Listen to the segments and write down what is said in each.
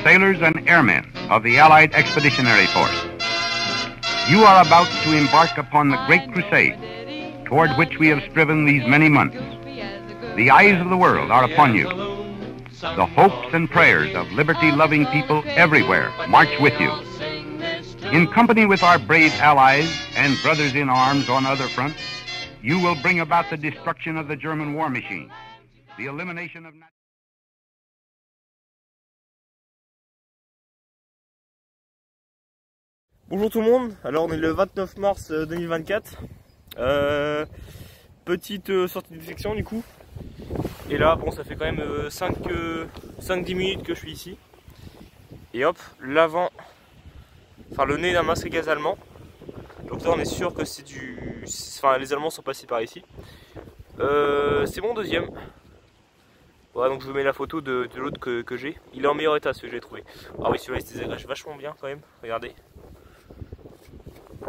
sailors and airmen of the Allied Expeditionary Force. You are about to embark upon the great crusade toward which we have striven these many months. The eyes of the world are upon you. The hopes and prayers of liberty-loving people everywhere march with you. In company with our brave allies and brothers in arms on other fronts, you will bring about the destruction of the German war machine, the elimination of... Bonjour tout le monde, alors on est le 29 mars 2024, petite sortie de section du coup, et là bon ça fait quand même 5-10 minutes que je suis ici, et hop, l'avant, enfin le nez d'un masque à gaz allemand, donc là on est sûr que c'est du, enfin les Allemands sont passés par ici, c'est mon deuxième, voilà donc je vous mets la photo de l'autre que j'ai, il est en meilleur état ce que j'ai trouvé, ah oui celui-là il se désagrège vachement bien quand même, regardez.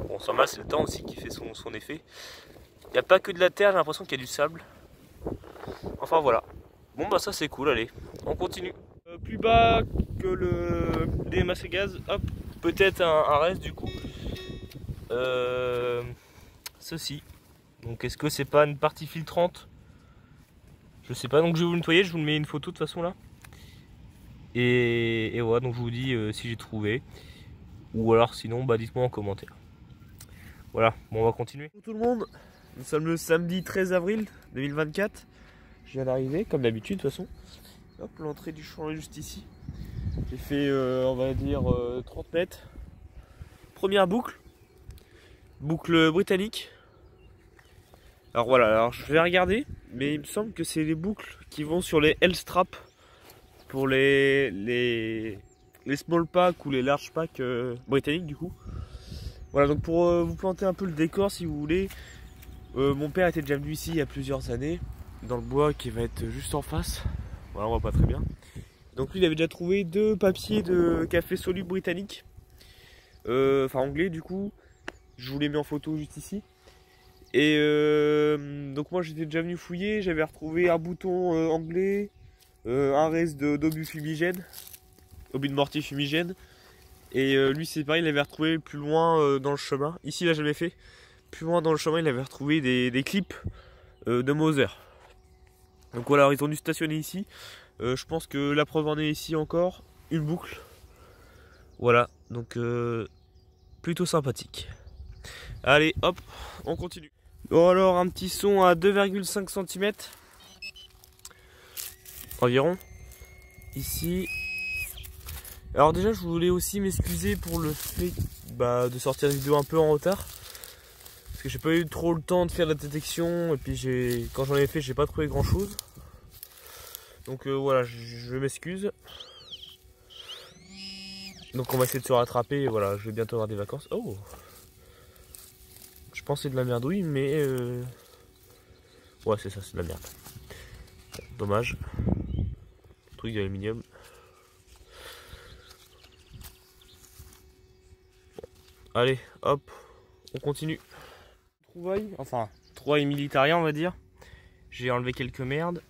Bon, ça va, c'est le temps aussi qui fait son effet. Il n'y a pas que de la terre, j'ai l'impression qu'il y a du sable. Enfin voilà. Bon bah ça c'est cool, allez, on continue. Plus bas que les masques à gaz, hop, peut-être un reste du coup. Ceci. Donc est-ce que c'est pas une partie filtrante? Je sais pas, donc je vais vous le nettoyer, je vous le mets une photo de toute façon là. Et voilà, donc je vous dis si j'ai trouvé. Ou alors sinon, bah dites-moi en commentaire. Voilà, bon on va continuer. Bonjour tout le monde, nous sommes le samedi 13 avril 2024. Je viens d'arriver, comme d'habitude de toute façon. Hop, l'entrée du champ est juste ici. J'ai fait, on va dire, 30 mètres. Première boucle. Boucle britannique. Alors voilà, alors je vais regarder, mais il me semble que c'est les boucles qui vont sur les L-straps. Pour les small packs ou les large packs britanniques du coup. Voilà, donc pour vous planter un peu le décor si vous voulez, mon père était déjà venu ici il y a plusieurs années, dans le bois qui va être juste en face, voilà on voit pas très bien. Donc lui il avait déjà trouvé 2 papiers de café soluble britannique, enfin anglais du coup, je vous les mets en photo juste ici. Et donc moi j'étais déjà venu fouiller, j'avais retrouvé un bouton anglais, un reste d'obus fumigène, obus de mortier fumigène. Et lui c'est pareil, il avait retrouvé plus loin dans le chemin. Ici il n'a jamais fait. Plus loin dans le chemin il avait retrouvé des clips de Moser. Donc voilà, ils ont dû stationner ici. Je pense que la preuve en est ici encore. Une boucle. Voilà, donc plutôt sympathique. Allez hop, on continue. Bon alors un petit son à 2,5 cm. Environ. Ici. Alors déjà je voulais aussi m'excuser pour le fait de sortir la vidéo un peu en retard. Parce que j'ai pas eu trop le temps de faire la détection et puis quand j'en ai fait j'ai pas trouvé grand chose. Donc voilà, je m'excuse. Donc on va essayer de se rattraper et voilà, je vais bientôt avoir des vacances. Oh, je pensais de la merdouille mais ouais c'est ça, c'est de la merde. Dommage. Truc d'aluminium. Allez, hop, on continue. Trouvaille, enfin, trouvaille militaria, on va dire. J'ai enlevé quelques merdes.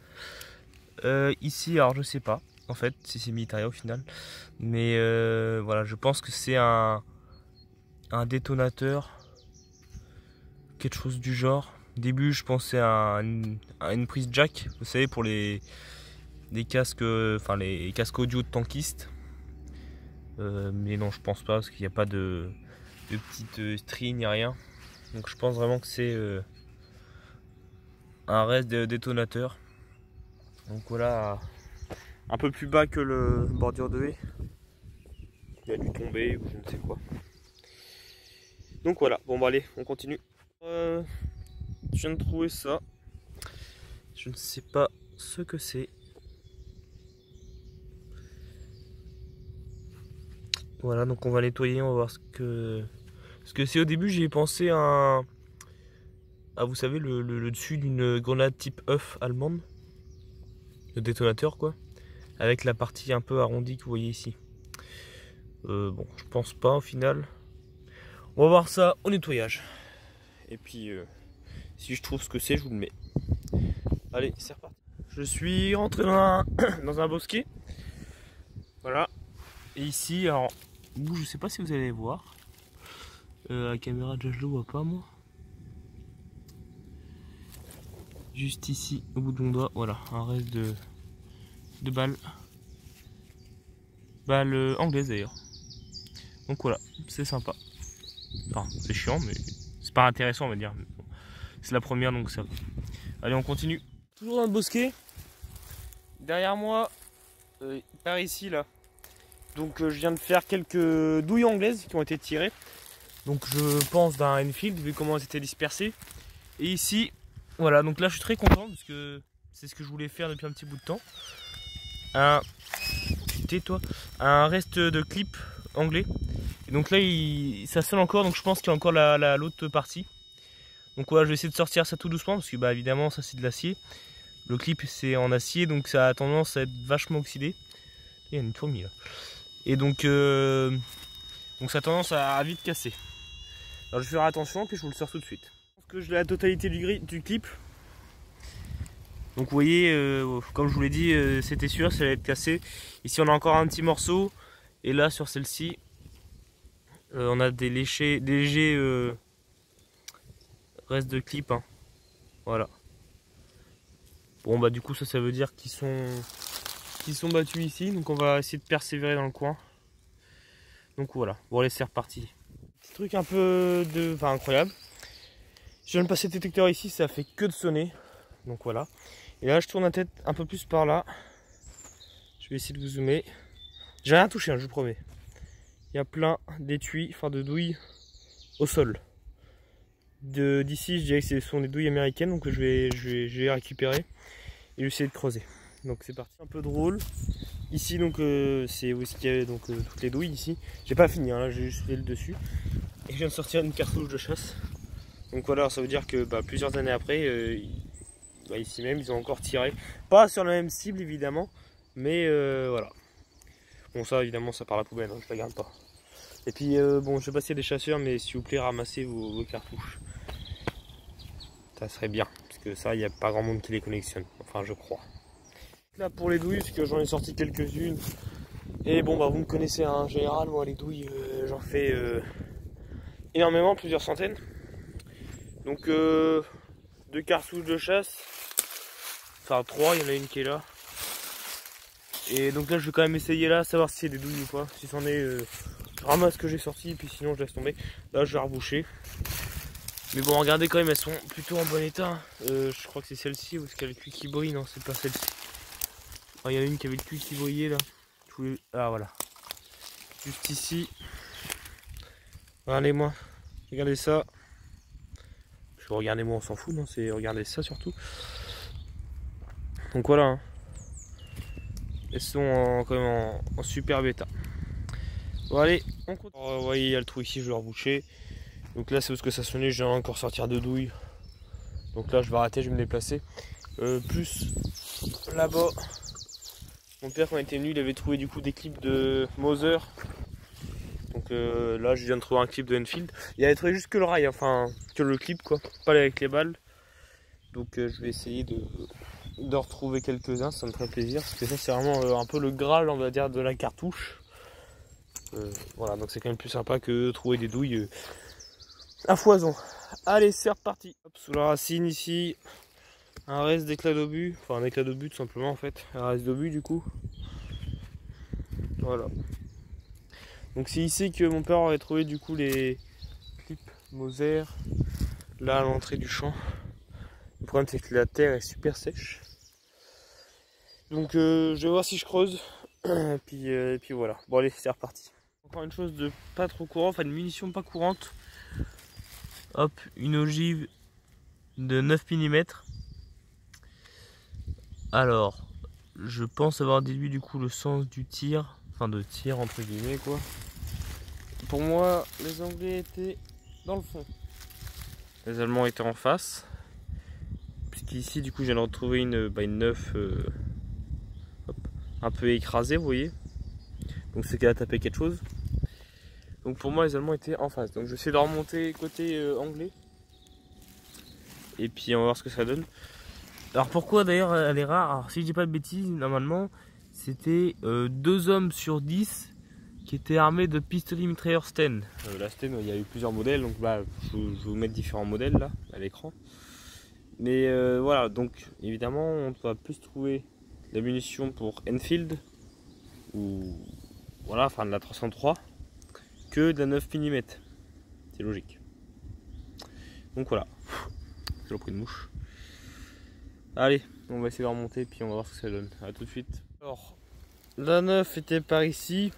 Ici, alors je sais pas, en fait, si c'est militaria au final. Mais voilà, je pense que c'est un détonateur. Quelque chose du genre. Au début, je pensais à une prise jack, vous savez, pour les casques, enfin les casques audio de tankistes. Mais non, je pense pas, parce qu'il n'y a pas de petites stries ni rien, donc je pense vraiment que c'est un reste de détonateur. Donc voilà, un peu plus bas que le bordure de haie, il a dû tomber ou je ne sais quoi. Donc voilà, bon bah allez, on continue. Je viens de trouver ça, je ne sais pas ce que c'est. Voilà, donc on va nettoyer, on va voir ce que c'est. Au début j'y ai pensé à vous savez le dessus d'une grenade type œuf allemande, le détonateur quoi, avec la partie un peu arrondie que vous voyez ici. Bon, je pense pas au final. On va voir ça au nettoyage. Et puis si je trouve ce que c'est, je vous le mets. Allez, c'est reparti. Je suis rentré dans un bosquet. Voilà. Et ici, alors, je sais pas si vous allez voir. La caméra déjà je le vois pas moi. Juste ici, au bout de mon doigt, voilà, un reste de balles. Balles anglaises d'ailleurs. Donc voilà, c'est sympa. Enfin, c'est chiant, mais c'est pas intéressant on va dire. Bon, c'est la première donc ça va. Allez, on continue. Toujours dans le bosquet. Derrière moi, par ici là. Donc je viens de faire quelques douilles anglaises qui ont été tirées. Donc je pense d'un Enfield vu comment elles étaient dispersées. Et ici, voilà, donc là je suis très content parce que c'est ce que je voulais faire depuis un petit bout de temps. Tais-toi. Un reste de clip anglais. Et donc là ça sonne encore, donc je pense qu'il y a encore l'autre partie. Donc voilà, je vais essayer de sortir ça tout doucement parce que bah évidemment ça c'est de l'acier. Le clip c'est en acier donc ça a tendance à être vachement oxydé. Il y a une fourmi là. Et donc ça a tendance à vite casser. Alors je vais faire attention puis je vous le sors tout de suite. Je pense que j'ai la totalité du clip. Donc vous voyez, comme je vous l'ai dit, c'était sûr, ça allait être cassé. Ici on a encore un petit morceau. Et là sur celle-ci, on a des légers restes de clip. Hein. Voilà. Bon bah du coup ça veut dire qu'ils sont battus ici. Donc on va essayer de persévérer dans le coin. Donc voilà, bon allez c'est reparti. Petit truc un peu incroyable. Je viens de passer le détecteur ici, ça fait que de sonner. Donc voilà. Et là je tourne la tête un peu plus par là. Je vais essayer de vous zoomer. J'ai rien touché, hein, je vous promets. Il y a plein d'étuis, enfin de douilles au sol. D'ici je dirais que ce sont des douilles américaines, donc je vais les récupérer et je vais essayer de creuser. Donc c'est parti. Un peu drôle. Ici donc c'est où est-ce qu'il y avait donc toutes les douilles ici. J'ai pas fini, hein, là j'ai juste fait le dessus. Et je viens de sortir une cartouche de chasse. Donc voilà, ça veut dire que plusieurs années après, ici même ils ont encore tiré. Pas sur la même cible évidemment, mais voilà. Bon ça évidemment ça part à la poubelle, hein, je la garde pas. Et puis bon je sais pas s'il y a des chasseurs, mais s'il vous plaît ramassez vos cartouches. Ça serait bien, parce que ça il n'y a pas grand monde qui les collectionne, enfin je crois. Là pour les douilles, parce que j'en ai sorti quelques-unes. Et bon vous me connaissez en général, moi les douilles j'en fais énormément, plusieurs centaines. Donc 2 cartouches de chasse, enfin 3, il y en a une qui est là. Et donc là je vais quand même essayer là, savoir si c'est des douilles ou pas. Si c'en est, je ramasse ce que j'ai sorti et puis sinon je laisse tomber. Là je vais reboucher. Mais bon regardez quand même, elles sont plutôt en bon état. Je crois que c'est celle-ci ou est-ce qu'il y a le cuir qui brille? Non c'est pas celle-ci. Oh, il y en a une qui avait le cuir qui brillait là. Ah voilà. Juste ici. Regardez-moi. Regardez ça. Regardez-moi on s'en fout, non, c'est regardez ça surtout. Donc voilà. Hein. Elles sont quand même en superbe état. Bon allez, on continue. Alors, vous voyez il y a le trou ici, je vais le reboucher. Donc là c'est où ce que ça sonnait, je viens encore sortir de douille. Donc là je vais arrêter, je vais me déplacer. Plus là-bas, mon père quand il était venu il avait trouvé du coup des clips de Moser. Donc là je viens de trouver un clip de Enfield. Il avait trouvé juste que le rail, enfin que le clip quoi, pas avec les balles. Donc je vais essayer de retrouver quelques-uns, ça me ferait plaisir. Parce que ça c'est vraiment un peu le graal on va dire de la cartouche. Voilà, donc c'est quand même plus sympa que de trouver des douilles à foison. Allez c'est reparti. Hop, sous la racine ici, un reste d'éclat d'obus, enfin un éclat d'obus tout simplement en fait. Un reste d'obus du coup. Voilà. Donc c'est ici que mon père aurait trouvé du coup les clips Moser, là à l'entrée du champ. Le problème c'est que la terre est super sèche. Donc je vais voir si je creuse. Et puis voilà. Bon allez c'est reparti. Encore une chose de pas trop courant, enfin une munition pas courante. Hop, une ogive de 9 mm. Alors, je pense avoir déduit du coup le sens du tir. Enfin de tir entre guillemets quoi. Pour moi, les Anglais étaient dans le fond. Les Allemands étaient en face. Puisqu'ici, du coup, je viens de retrouver une 9 un peu écrasée, vous voyez. Donc c'est qu'elle a tapé quelque chose. Donc pour moi, les Allemands étaient en face. Donc je vais essayer de remonter côté anglais. Et puis on va voir ce que ça donne. Alors pourquoi d'ailleurs elle est rare? Alors si je dis pas de bêtises, normalement, c'était 2 hommes sur 10 qui était armé de pistolet mitrailleur Sten. La Sten, il y a eu plusieurs modèles, donc bah, je vais vous mettre différents modèles là à l'écran. Mais voilà, donc évidemment on va plus trouver de la munition pour Enfield ou voilà, enfin de la 303 que de la 9 mm. C'est logique. Donc voilà, j'ai pris une mouche. Allez, on va essayer de remonter puis on va voir ce que ça donne. A tout de suite. Alors, la 9 était par ici.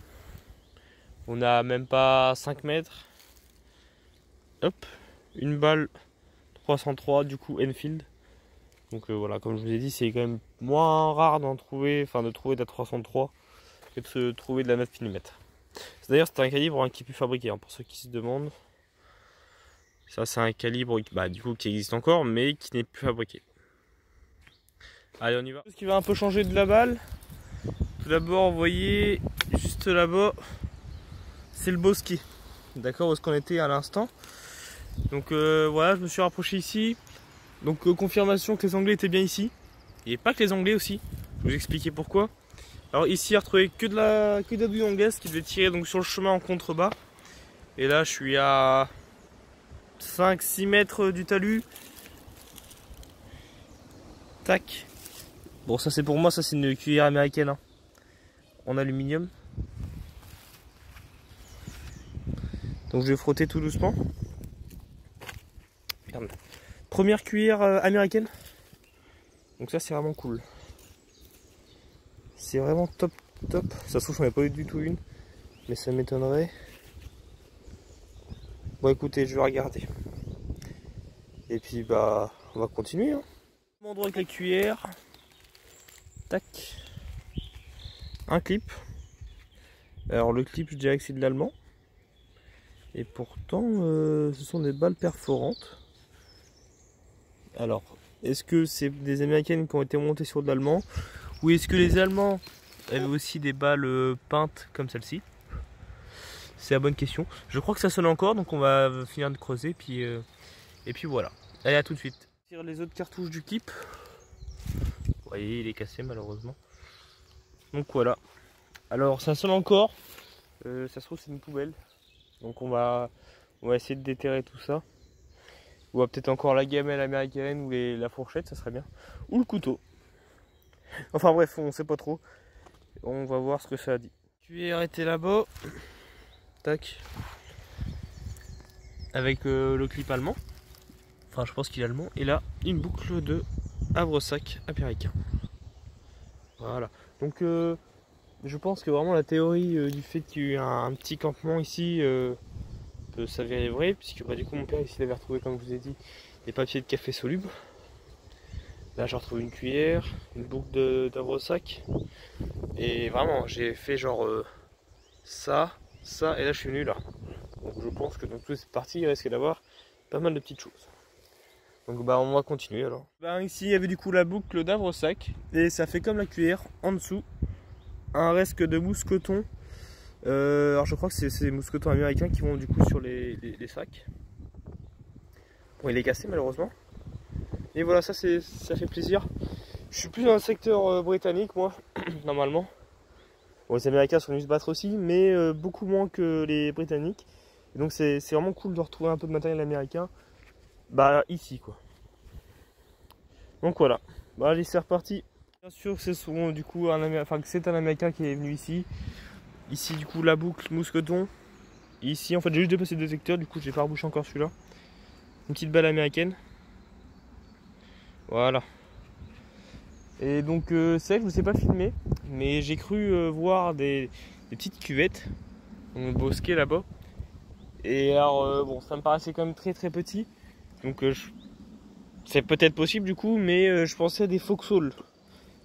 On a même pas 5 mètres. Hop, une balle 303 du coup Enfield. Donc voilà, comme je vous ai dit, c'est quand même moins rare d'en trouver, enfin de trouver de la 303 que de se trouver de la 9 mm. D'ailleurs, c'est un calibre qui est plus fabriqué, pour ceux qui se demandent. Ça, c'est un calibre du coup qui existe encore, mais qui n'est plus fabriqué. Allez, on y va. Ce qui va un peu changer de la balle. Tout d'abord, vous voyez juste là-bas, c'est le bosquet. D'accord, où est-ce qu'on était à l'instant. Donc voilà, je me suis rapproché ici. Donc confirmation que les Anglais étaient bien ici. Et pas que les Anglais aussi. Je vais vous expliquer pourquoi. Alors ici, il a retrouvé que de la douille anglaise qui devait tirer donc sur le chemin en contrebas. Et là, je suis à 5-6 mètres du talus. Tac. Bon, ça c'est pour moi, ça c'est une cuillère américaine en aluminium. Donc je vais frotter tout doucement. Merde. Première cuillère américaine. Donc ça c'est vraiment cool. C'est vraiment top top. Ça se trouve j'en ai pas eu du tout une, mais ça m'étonnerait. Bon écoutez, je vais regarder. Et puis bah on va continuer. Même endroit avec la cuillère. Tac. Un clip. Alors le clip, je dirais que c'est de l'allemand. Et pourtant, ce sont des balles perforantes. Alors, est-ce que c'est des américaines qui ont été montées sur de l'allemand? Ou est-ce que les Allemands avaient aussi des balles peintes comme celle-ci? C'est la bonne question. Je crois que ça sonne encore, donc on va finir de creuser. Et puis voilà. Allez, à tout de suite. Je tire les autres cartouches du clip. Vous voyez, il est cassé malheureusement. Donc voilà. Alors ça sonne encore. Ça se trouve c'est une poubelle. Donc on va essayer de déterrer tout ça. Ou peut-être encore la gamelle américaine ou la fourchette, ça serait bien. Ou le couteau. Enfin bref, on sait pas trop. On va voir ce que ça a dit. La cuillère était là-bas. Tac. Avec le clip allemand. Enfin je pense qu'il est allemand. Et là, une boucle de havresac américain. Voilà. Donc je pense que vraiment la théorie du fait qu'il y ait eu un petit campement ici peut s'avérer vrai, puisque du coup mon père ici il avait retrouvé, comme je vous ai dit, des papiers de café solubles. Là j'ai retrouvé une cuillère, une boucle d'havresac, et vraiment j'ai fait genre ça, et là je suis venu là. Donc je pense que dans toute cette partie il risque d'avoir pas mal de petites choses. Donc bah on va continuer alors. Ici il y avait du coup la boucle d'havresac, et ça fait comme la cuillère en dessous. Un reste de mousqueton. Alors je crois que c'est ces mousquetons américains qui vont du coup sur les sacs. Bon, il est cassé malheureusement. Et voilà, ça fait plaisir. Je suis plus dans le secteur britannique moi, normalement. Bon, les Américains sont venus se battre aussi, mais beaucoup moins que les Britanniques. Et donc c'est vraiment cool de retrouver un peu de matériel américain. Ici quoi. Donc voilà. Allez, c'est reparti. Bien sûr que c'est du coup un Américain qui est venu ici. Ici du coup la boucle mousqueton. Ici en fait j'ai juste dépassé le détecteur, du coup j'ai pas rebouché encore celui-là. Une petite balle américaine. Voilà. Et donc c'est vrai que je ne vous ai pas filmé, mais j'ai cru voir des petites cuvettes dans le bosquet là-bas. Et alors bon, ça me paraissait quand même très petit. Donc c'est peut-être possible du coup, mais je pensais à des foxholes,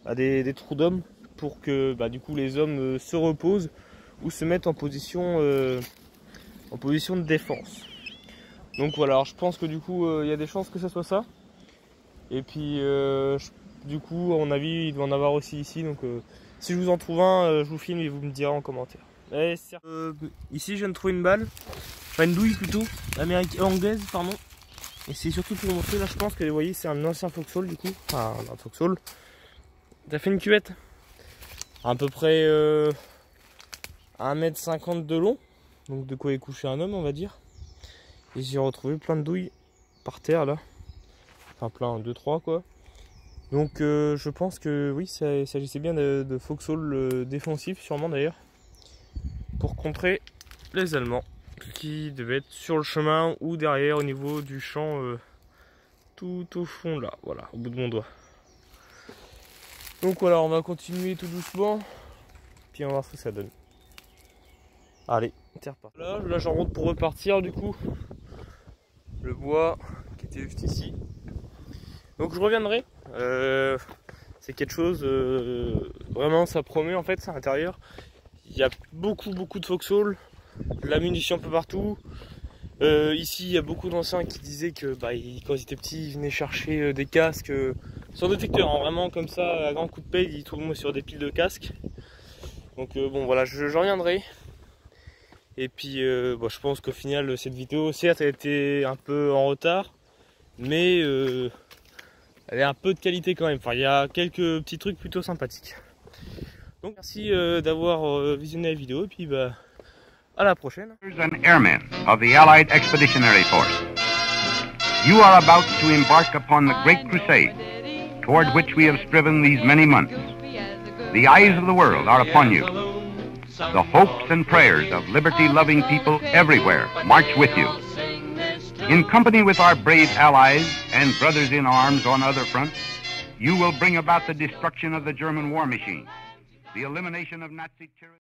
à des trous d'hommes, pour que du coup les hommes se reposent ou se mettent en position de défense. Donc voilà, alors je pense que du coup il y a des chances que ce soit ça. Et puis du coup à mon avis il doit en avoir aussi ici. Donc si je vous en trouve un, je vous filme et vous me direz en commentaire. Allez, ici je viens de trouver une balle, enfin une douille plutôt, anglaise pardon. Et c'est surtout pour vous montrer, là je pense que vous voyez c'est un ancien foxhole du coup, enfin un foxhole. Ça fait une cuvette à peu près 1,50 m de long, donc de quoi est couché un homme on va dire. Et j'ai retrouvé plein de douilles par terre là, enfin plein, 2-3 quoi. Donc je pense que oui, ça s'agissait bien de foxhole défensif sûrement d'ailleurs, pour contrer les Allemands qui devaient être sur le chemin ou derrière au niveau du champ tout au fond là, voilà, au bout de mon doigt. Donc voilà, on va continuer tout doucement, puis on va voir ce que ça donne. Allez, c'est reparti. Là j'en route pour repartir du coup. Le bois qui était juste ici. Donc je reviendrai. C'est quelque chose, vraiment ça promet en fait, à l'intérieur. Il y a beaucoup de foxhole, de la munition un peu partout. Ici il y a beaucoup d'anciens qui disaient que quand ils étaient petits ils venaient chercher des casques sans détecteur, hein, vraiment comme ça à grand coup de pelle ils tombent sur des piles de casques. Donc bon voilà, je reviendrai. Et puis je pense qu'au final cette vidéo certes elle était un peu en retard, mais elle a un peu de qualité quand même. Enfin il y a quelques petits trucs plutôt sympathiques. Donc merci d'avoir visionné la vidéo et puis à la prochaine. And airmen of the Allied Expeditionary Force. You are about to embark upon the great crusade toward which we have striven these many months. The eyes of the world are upon you. The hopes and prayers of liberty-loving people everywhere march with you. In company with our brave allies and brothers in arms on other fronts, you will bring about the destruction of the German war machine, the elimination of Nazi tyranny.